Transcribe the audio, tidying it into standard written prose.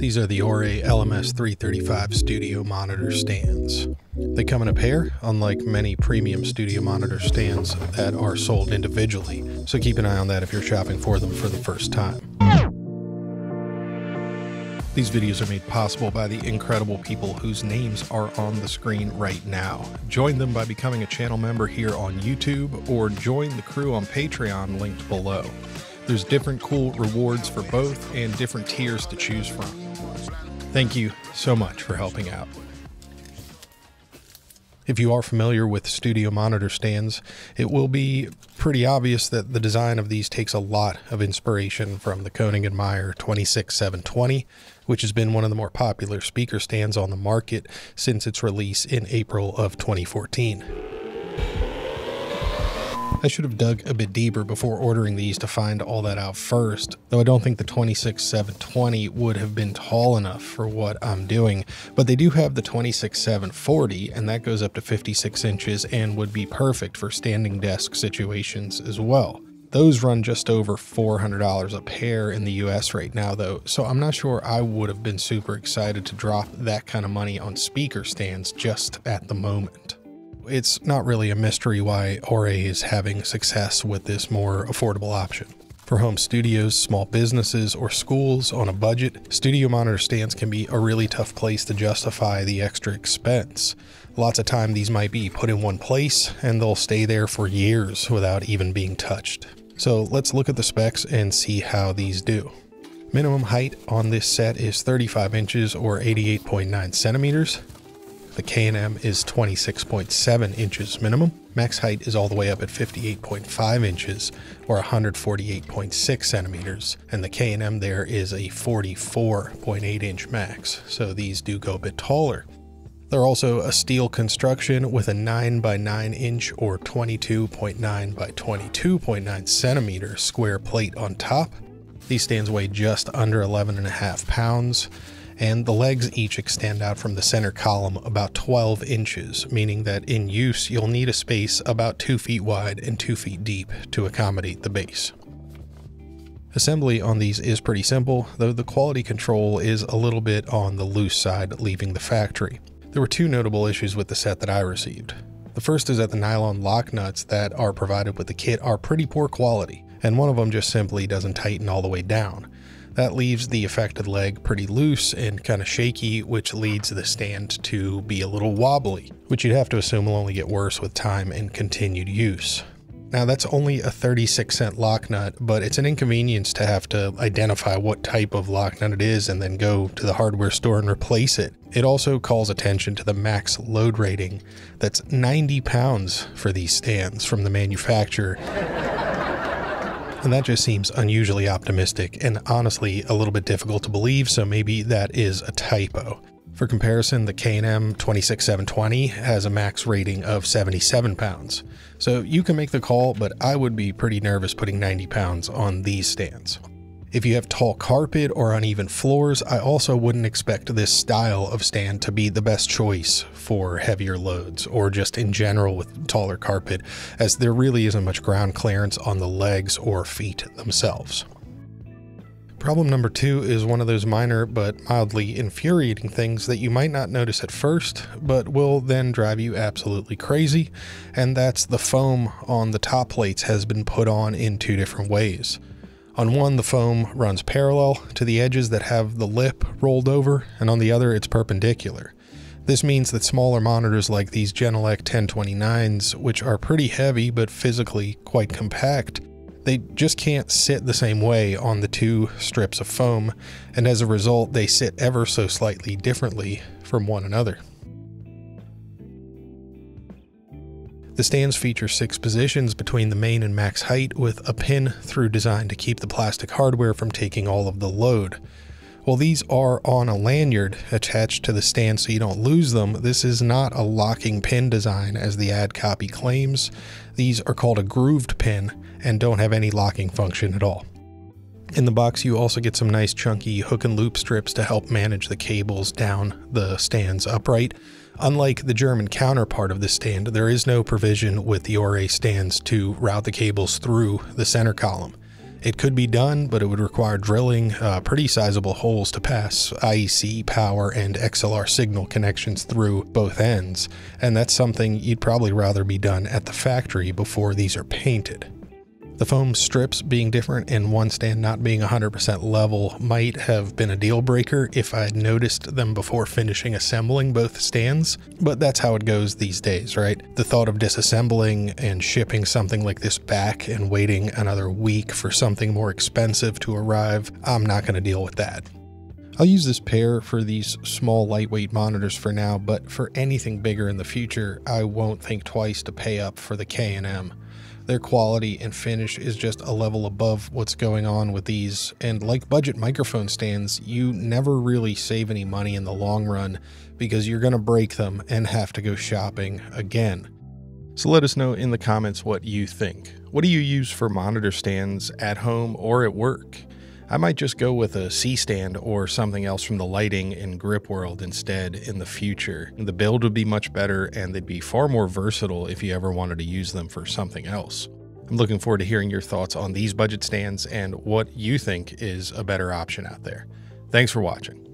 These are the Auray LMS-335 studio monitor stands. They come in a pair, unlike many premium studio monitor stands that are sold individually, so keep an eye on that if you're shopping for them for the first time. These videos are made possible by the incredible people whose names are on the screen right now. Join them by becoming a channel member here on YouTube, or join the crew on Patreon linked below. There's different cool rewards for both and different tiers to choose from. Thank you so much for helping out. If you are familiar with studio monitor stands, it will be pretty obvious that the design of these takes a lot of inspiration from the Koenig & Meyer 26720, which has been one of the more popular speaker stands on the market since its release in April of 2014. I should have dug a bit deeper before ordering these to find all that out first, though I don't think the 26720 would have been tall enough for what I'm doing, but they do have the 26740, and that goes up to 56 inches and would be perfect for standing desk situations as well. Those run just over $400 a pair in the US right now though, so I'm not sure I would have been super excited to drop that kind of money on speaker stands just at the moment. It's not really a mystery why Auray is having success with this more affordable option. For home studios, small businesses, or schools on a budget, studio monitor stands can be a really tough place to justify the extra expense. Lots of time these might be put in one place and they'll stay there for years without even being touched. So let's look at the specs and see how these do. Minimum height on this set is 35 inches or 88.9 centimeters. The K&M is 26.7 inches minimum. Max height is all the way up at 58.5 inches or 148.6 centimeters. And the K&M there is a 44.8 inch max. So these do go a bit taller. They're also a steel construction with a 9 by 9 inch or 22.9 by 22.9 centimeter square plate on top. These stands weigh just under 11.5 pounds. And the legs each extend out from the center column about 12 inches, meaning that in use you'll need a space about 2 feet wide and 2 feet deep to accommodate the base. Assembly on these is pretty simple, though the quality control is a little bit on the loose side leaving the factory. There were two notable issues with the set that I received. The first is that the nylon lock nuts that are provided with the kit are pretty poor quality, and one of them just simply doesn't tighten all the way down. That leaves the affected leg pretty loose and kind of shaky, which leads the stand to be a little wobbly, which you'd have to assume will only get worse with time and continued use. Now that's only a 36-cent lock nut, but it's an inconvenience to have to identify what type of lock nut it is and then go to the hardware store and replace it. It also calls attention to the max load rating. That's 90 pounds for these stands from the manufacturer. And that just seems unusually optimistic and honestly a little bit difficult to believe, so maybe that is a typo. For comparison, the K&M 26720 has a max rating of 77 pounds. So you can make the call, but I would be pretty nervous putting 90 pounds on these stands. If you have tall carpet or uneven floors, I also wouldn't expect this style of stand to be the best choice for heavier loads or just in general with taller carpet, as there really isn't much ground clearance on the legs or feet themselves. Problem number two is one of those minor but mildly infuriating things that you might not notice at first, but will then drive you absolutely crazy, and that's the foam on the top plates has been put on in two different ways. On one, the foam runs parallel to the edges that have the lip rolled over, and on the other, it's perpendicular. This means that smaller monitors like these Genelec 1029s, which are pretty heavy but physically quite compact, they just can't sit the same way on the two strips of foam, and as a result, they sit ever so slightly differently from one another. The stands feature 6 positions between the main and max height with a pin-through design to keep the plastic hardware from taking all of the load. While these are on a lanyard attached to the stand so you don't lose them, this is not a locking pin design as the ad copy claims. These are called a grooved pin and don't have any locking function at all. In the box you also get some nice chunky hook and loop strips to help manage the cables down the stand's upright. Unlike the German counterpart of this stand, there is no provision with the Auray stands to route the cables through the center column. It could be done, but it would require drilling pretty sizable holes to pass IEC, power, and XLR signal connections through both ends, and that's something you'd probably rather be done at the factory before these are painted. The foam strips being different and one stand not being 100% level might have been a deal breaker if I had noticed them before finishing assembling both stands, but that's how it goes these days, right? The thought of disassembling and shipping something like this back and waiting another week for something more expensive to arrive, I'm not going to deal with that. I'll use this pair for these small lightweight monitors for now, but for anything bigger in the future, I won't think twice to pay up for the K&M. Their quality and finish is just a level above what's going on with these, and like budget microphone stands, you never really save any money in the long run because you're going to break them and have to go shopping again. So let us know in the comments what you think. What do you use for monitor stands at home or at work? I might just go with a C-stand or something else from the lighting and grip world instead in the future. The build would be much better and they'd be far more versatile if you ever wanted to use them for something else. I'm looking forward to hearing your thoughts on these budget stands and what you think is a better option out there. Thanks for watching.